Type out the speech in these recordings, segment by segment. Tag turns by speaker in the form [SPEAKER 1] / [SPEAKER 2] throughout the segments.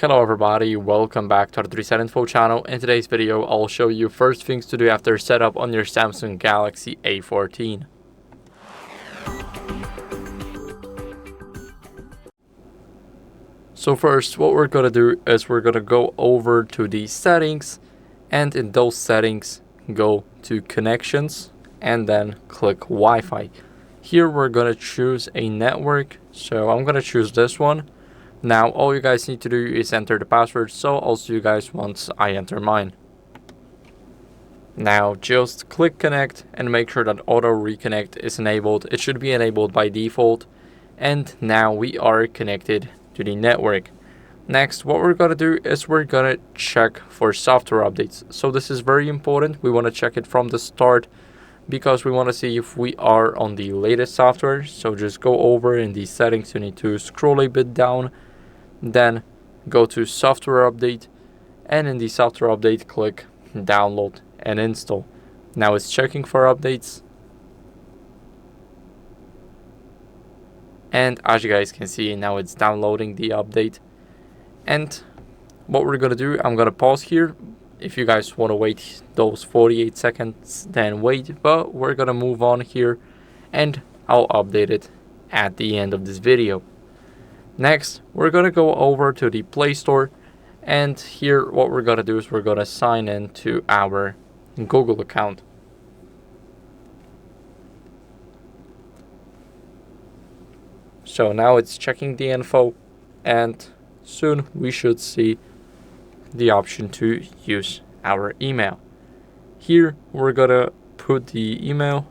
[SPEAKER 1] Hello everybody, welcome back to the HardReset.Info channel. In today's video, I'll show you first things to do after setup on your Samsung Galaxy A14. So first, what we're going to do is we're going to go over to the settings, and in those settings, go to connections and then click Wi-Fi. Here we're going to choose a network, so I'm going to choose this one. Now all you guys need to do is enter the password, so I'll see you guys once I enter mine. Now just click connect and make sure that auto reconnect is enabled. It should be enabled by default, and now we are connected to the network. Next, what we're going to do is we're going to check for software updates. So this is very important. We want to check it from the start because we want to see if we are on the latest software. So just go over in the settings. You need to scroll a bit down, then go to software update, and in the software update click download and install. Now it's checking for updates, and as you guys can see, now it's downloading the update. And what we're gonna do, I'm gonna pause here. If you guys want to wait those 48 seconds, then wait, but we're gonna move on here and I'll update it at the end of this video. Next, we're gonna go over to the Play Store, and here what we're gonna do is we're gonna sign in to our Google account. So now it's checking the info, and soon we should see the option to use our email. Here we're gonna put the email,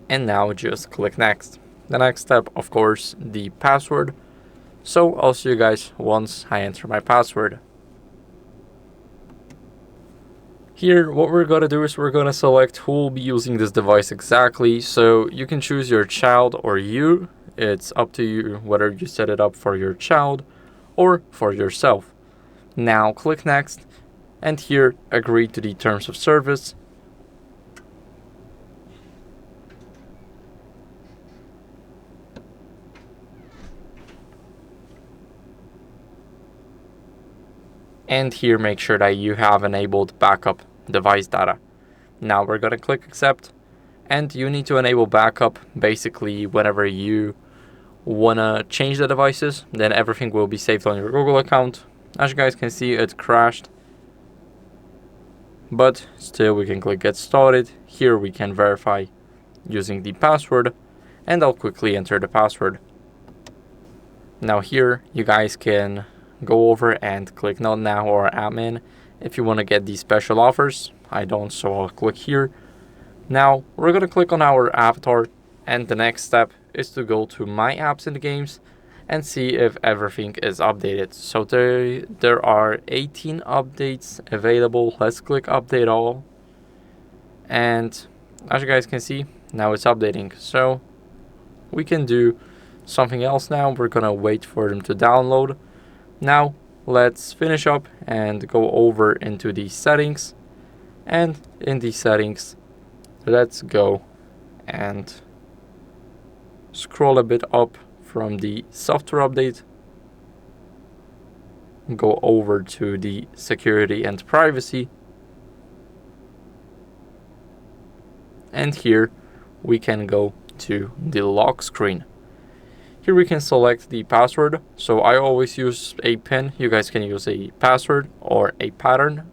[SPEAKER 1] and now just click next. The next step, of course, the password. So I'll see you guys once I enter my password. Here, what we're going to do is we're going to select who will be using this device exactly. So you can choose your child or you. It's up to you whether you set it up for your child or for yourself. Now click next, and here agree to the terms of service. And here make sure that you have enabled backup device data. Now we're going to click accept, and you need to enable backup basically whenever you want to change the devices, then everything will be saved on your Google account. As you guys can see, it crashed, but still we can click get started. Here we can verify using the password, and I'll quickly enter the password. Now here you guys can go over and click not now or admin if you want to get these special offers. I don't, so I'll click here. Now we're going to click on our avatar, and the next step is to go to my apps in the games and see if everything is updated. So there are 18 updates available. Let's click update all, and as you guys can see, now it's updating. So we can do something else now. We're gonna wait for them to download. Now let's finish up and go over into the settings, and in the settings let's go and scroll a bit up from the software update, go over to the security and privacy, and here we can go to the lock screen. Here we can select the password. So I always use a PIN. You guys can use a password or a pattern.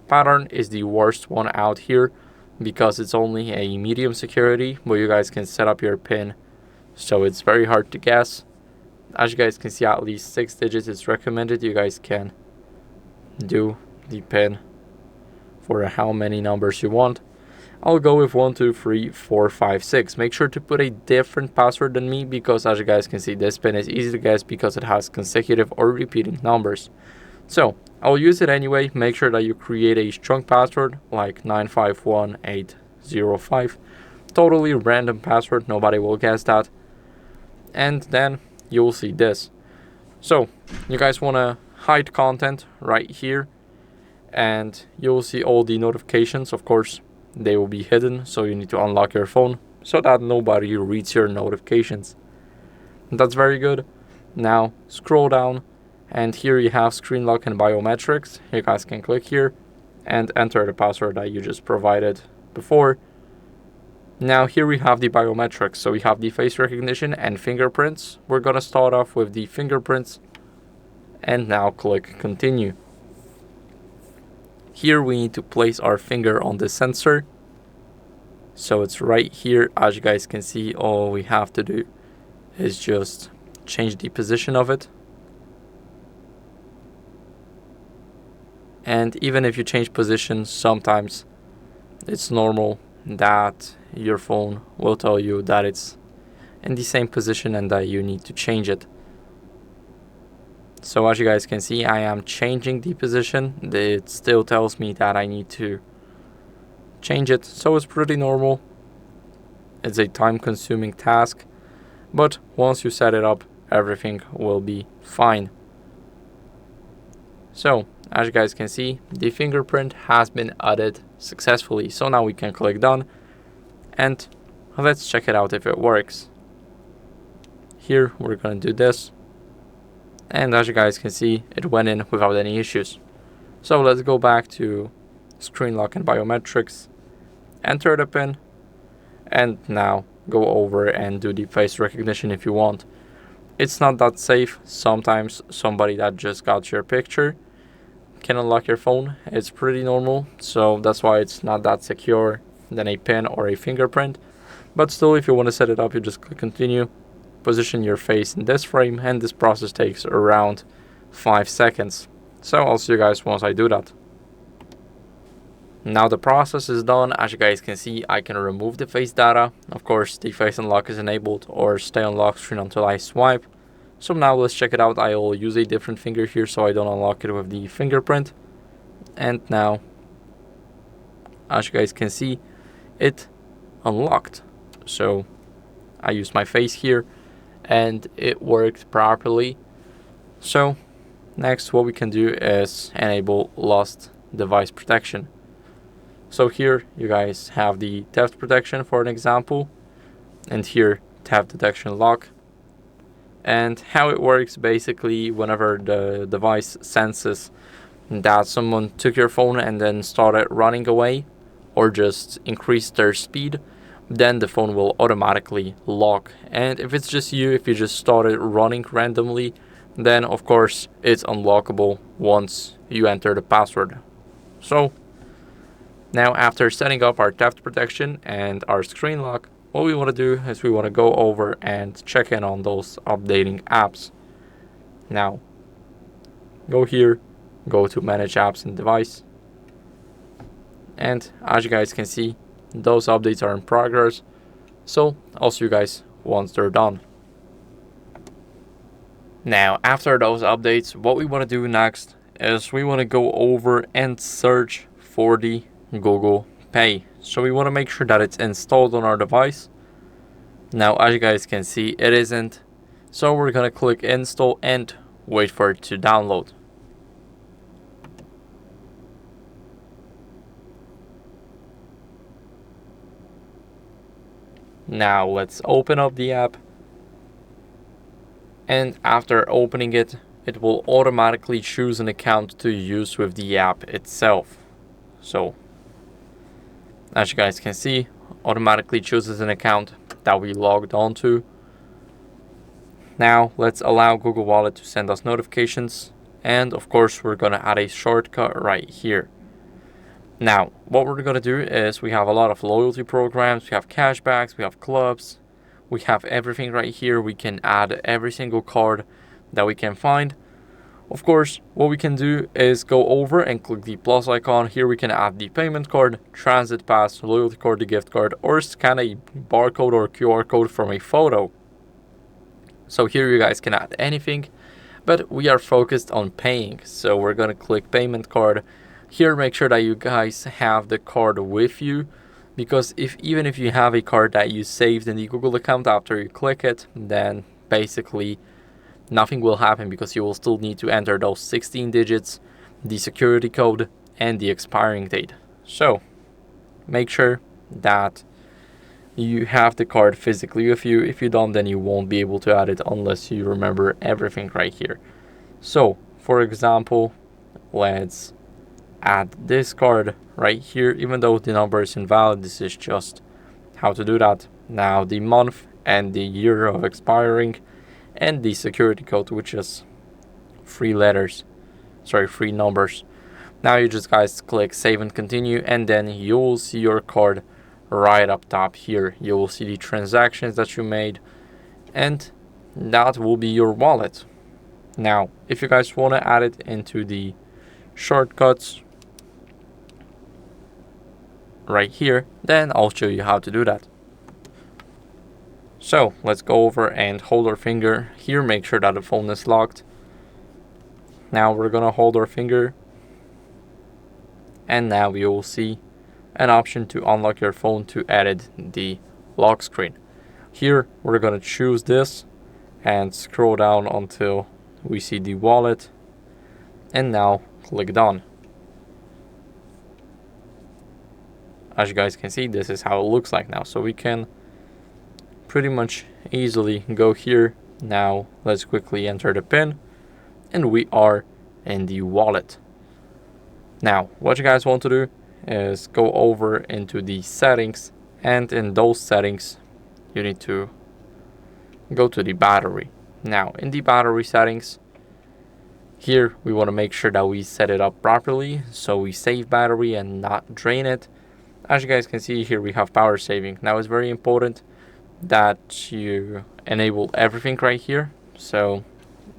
[SPEAKER 1] Pattern is the worst one out here because it's only a medium security, but you guys can set up your PIN, so it's very hard to guess. As you guys can see, at least 6 digits is recommended. You guys can do the PIN for how many numbers you want. I'll go with 1, 2, 3, 4, 5, 6. Make sure to put a different password than me because as you guys can see, this PIN is easy to guess because it has consecutive or repeating numbers. So I'll use it anyway. Make sure that you create a strong password like 951805. Totally random password, nobody will guess that. And then you'll see this. So you guys want to hide content right here, and you'll see all the notifications. Of course, they will be hidden, so you need to unlock your phone. so that nobody reads your notifications. That's very good. Now scroll down, and here you have screen lock and biometrics. You guys can click here and enter the password that you just provided before. Now here we have the biometrics, so we have the face recognition and fingerprints. We're gonna start off with the fingerprints, and now click continue. Here we need to place our finger on the sensor, so it's right here. As you guys can see, all we have to do is just change the position of it. And even if you change position, sometimes it's normal that your phone will tell you that it's in the same position and that you need to change it. So as you guys can see, I am changing the position. It still tells me that I need to change it, so it's pretty normal. It's a time-consuming task, but once you set it up, everything will be fine. So as you guys can see, the fingerprint has been added successfully. So now we can click done, and let's check it out if it works. Here we're going to do this, and as you guys can see, it went in without any issues. So let's go back to screen lock and biometrics, enter the PIN, and now go over and do the face recognition if you want. It's not that safe. Sometimes somebody that just got your picture can unlock your phone. It's pretty normal, so that's why it's not that secure than a PIN or a fingerprint. But still, if you want to set it up, you just click continue, position your face in this frame, and this process takes around 5 seconds. So I'll see you guys once I do that. Now the process is done. As you guys can see, I can remove the face data. Of course, the face unlock is enabled, or stay on lock screen until I swipe. So now let's check it out. I will use a different finger here so I don't unlock it with the fingerprint. And now, as you guys can see, it unlocked. So I use my face here and it worked properly. So next, what we can do is enable lost device protection. So here you guys have the theft protection for an example, and here theft detection lock. And how it works, basically, whenever the device senses that someone took your phone and then started running away or just increased their speed, then the phone will automatically lock. And if it's just you, if you just started running randomly, then of course it's unlockable once you enter the password. So now, after setting up our theft protection and our screen lock, what we want to do is we want to go over and check in on those updating apps. Now, go here, go to manage apps and device. And as you guys can see, those updates are in progress. So I'll see you guys once they're done. Now, after those updates, what we want to do next is we want to go over and search for the Google Pay. So we want to make sure that it's installed on our device. Now, as you guys can see, it isn't. So we're going to click install and wait for it to download. Now let's open up the app. And after opening it, it will automatically choose an account to use with the app itself. So as you guys can see, automatically chooses an account that we logged onto. Now let's allow Google Wallet to send us notifications, and of course we're going to add a shortcut right here. Now what we're going to do is we have a lot of loyalty programs, we have cashbacks, we have clubs, we have everything right here. We can add every single card that we can find. Of course, what we can do is go over and click the plus icon. Here we can add the payment card, transit pass, loyalty card, the gift card, or scan a barcode or QR code from a photo. So here you guys can add anything, but we are focused on paying. So we're going to click payment card. Here, make sure that you guys have the card with you, because even if you have a card that you saved in the Google account, after you click it, then basically nothing will happen, because you will still need to enter those 16 digits, the security code, and the expiring date. So make sure that you have the card physically with you. If you don't, then you won't be able to add it unless you remember everything right here. So, for example, let's add this card right here. Even though the number is invalid, this is just how to do that. Now the month and the year of expiring, and the security code, which is 3 numbers. Now you just guys click save and continue, and then you will see your card right up top here. You will see the transactions that you made, and that will be your wallet. Now, if you guys want to add it into the shortcuts right here, then I'll show you how to do that. So let's go over and hold our finger here. Make sure that the phone is locked. Now we're gonna hold our finger, and now you will see an option to unlock your phone to edit the lock screen. Here we're gonna choose this and scroll down until we see the wallet, and now click done. As you guys can see, this is how it looks like now. So we can pretty much easily go here. Now let's quickly enter the PIN, and we are in the wallet. Now what you guys want to do is go over into the settings, and in those settings you need to go to the battery. Now in the battery settings, here we want to make sure that we set it up properly, so we save battery and not drain it. As you guys can see here, we have power saving. Now it's very important that you enable everything right here. So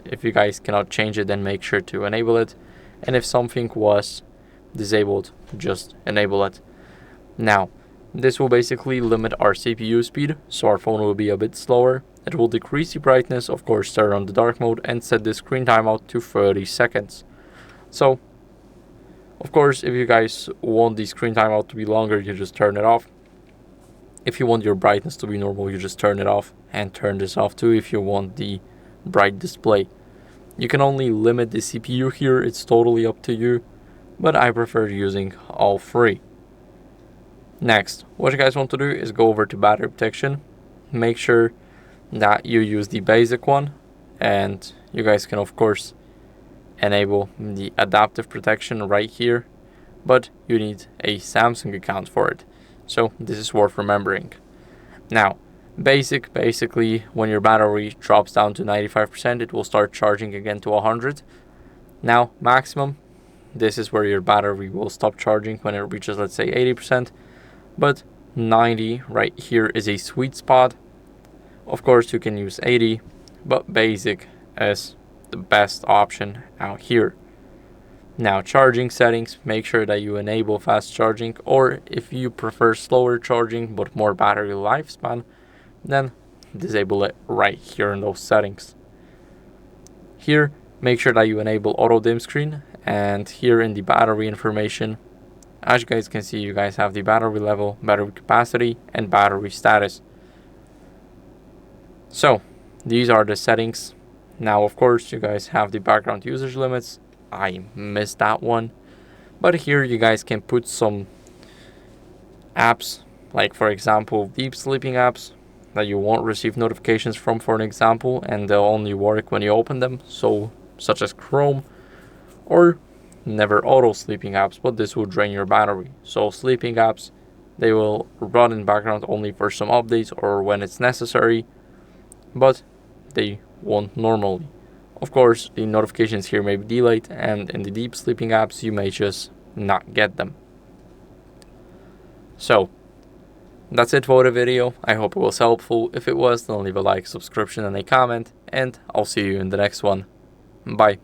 [SPEAKER 1] if you guys cannot change it, then make sure to enable it. And if something was disabled, just enable it. Now, this will basically limit our CPU speed, so our phone will be a bit slower. It will decrease the brightness, of course, turn on the dark mode, and set the screen timeout to 30 seconds. So, of course, if you guys want the screen timeout to be longer, you just turn it off. If you want your brightness to be normal, you just turn it off, and turn this off too if you want the bright display. You can only limit the CPU here, it's totally up to you, but I prefer using all three. Next, what you guys want to do is go over to battery protection. Make sure that you use the basic one, and you guys can of course enable the adaptive protection right here, but you need a Samsung account for it, so this is worth remembering. Now basically when your battery drops down to 95%, it will start charging again to 100. Now maximum, this is where your battery will stop charging when it reaches, let's say, 80%, but 90 right here is a sweet spot. Of course you can use 80, but basic is the best option out here. Now charging settings, make sure that you enable fast charging, or if you prefer slower charging but more battery lifespan, then disable it right here in those settings. Here make sure that you enable auto dim screen, and here in the battery information, as you guys can see, you guys have the battery level, battery capacity, and battery status. So these are the settings. Now of course you guys have the background usage limits. I missed that one, but here you guys can put some apps, like for example deep sleeping apps that you won't receive notifications from, for an example, and they'll only work when you open them, so such as Chrome, or never auto sleeping apps, but this will drain your battery. So sleeping apps, they will run in background only for some updates or when it's necessary, but they won't normally. Of course, the notifications here may be delayed, and in the deep sleeping apps you may just not get them. So that's it for the video. I hope it was helpful. If it was, then leave a like, subscription, and a comment, and I'll see you in the next one. Bye.